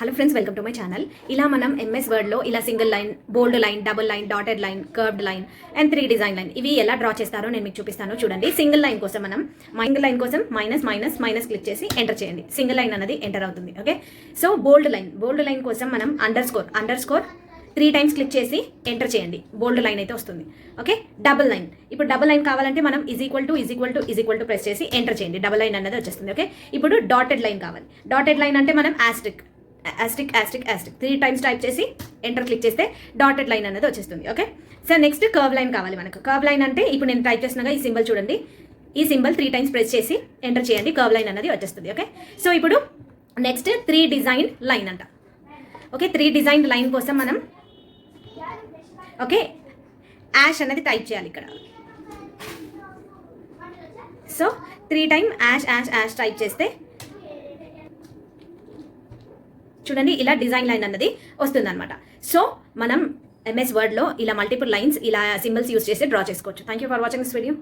Hello friends, welcome to my channel. ఇలా మనం MS వర్డ్లో ఇలా single line, bold line, double line, dotted line, curved line and 3 design line ఇవి ఎలా draw చేస్తారో నేను మీకు చూపిస్తాను. చూడండి, సింగిల్ లైన్ కోసం మైనస్ మైనస్ మైనస్ క్లిక్ చేసి ఎంటర్ చేయండి. సింగిల్ లైన్ అనేది ఎంటర్ అవుతుంది. ఓకే, సో బోల్డ్ లైన్ కోసం మనం అండర్ స్కోర్ 3 టైమ్స్ క్లిక్ చేసి ఎంటర్ చేయండి. బోల్డ్ లైన్ అయితే వస్తుంది. ఓకే, డబుల్ లైన్, ఇప్పుడు డబుల్ లైన్ కావాలంటే మనం ఈజ్ ఈక్వల్ టు ప్రెస్ చేసి ఎంటర్ చేయండి. డబుల్ లైన్ అనేది వచ్చేస్తుంది. ఓకే, ఇప్పుడు డాటెడ్ లైన్ కావాలి. డాటెడ్ లైన్ అంటే మనం ఆస్ట్రిక్ 3 టైమ్స్ టైప్ చేసి ఎంటర్ క్లిక్ చేస్తే డాటెడ్ లైన్ అనేది వచ్చేస్తుంది. Okay, so next curve line కావాలి మనకు. కర్వ్ లైన్ అంటే ఇప్పుడు నేను టైప్ చేసినాగా ఈ సింబల్ చూడండి, ఈ సింబల్ 3 టైమ్స్ ప్రెస్ చేసి ఎంటర్ చేయండి. కర్వ్ లైన్ అనేది వచ్చేస్తుంది. ఓకే, సో ఇప్పుడు నెక్స్ట్ 3 డిజైన్ లైన్ అంట. ఓకే, 3 డిజైన్ లైన్ కోసం మనం ఓకే యాష్ అనేది టైప్ చేయాలి ఇక్కడ. సో 3 టైమ్ యాష్ టైప్ చేస్తే చూడండి ఇలా డిజైన్ లైన్ అన్నది వస్తుంది అనమాట. సో మనం ఎంఎస్ వర్డ్లో ఇలా మల్టిపుల్ లైన్స్, ఇలా సింబల్స్ యూస్ చేసి డ్రా చేసుకోవచ్చు. Thank you for watching this video.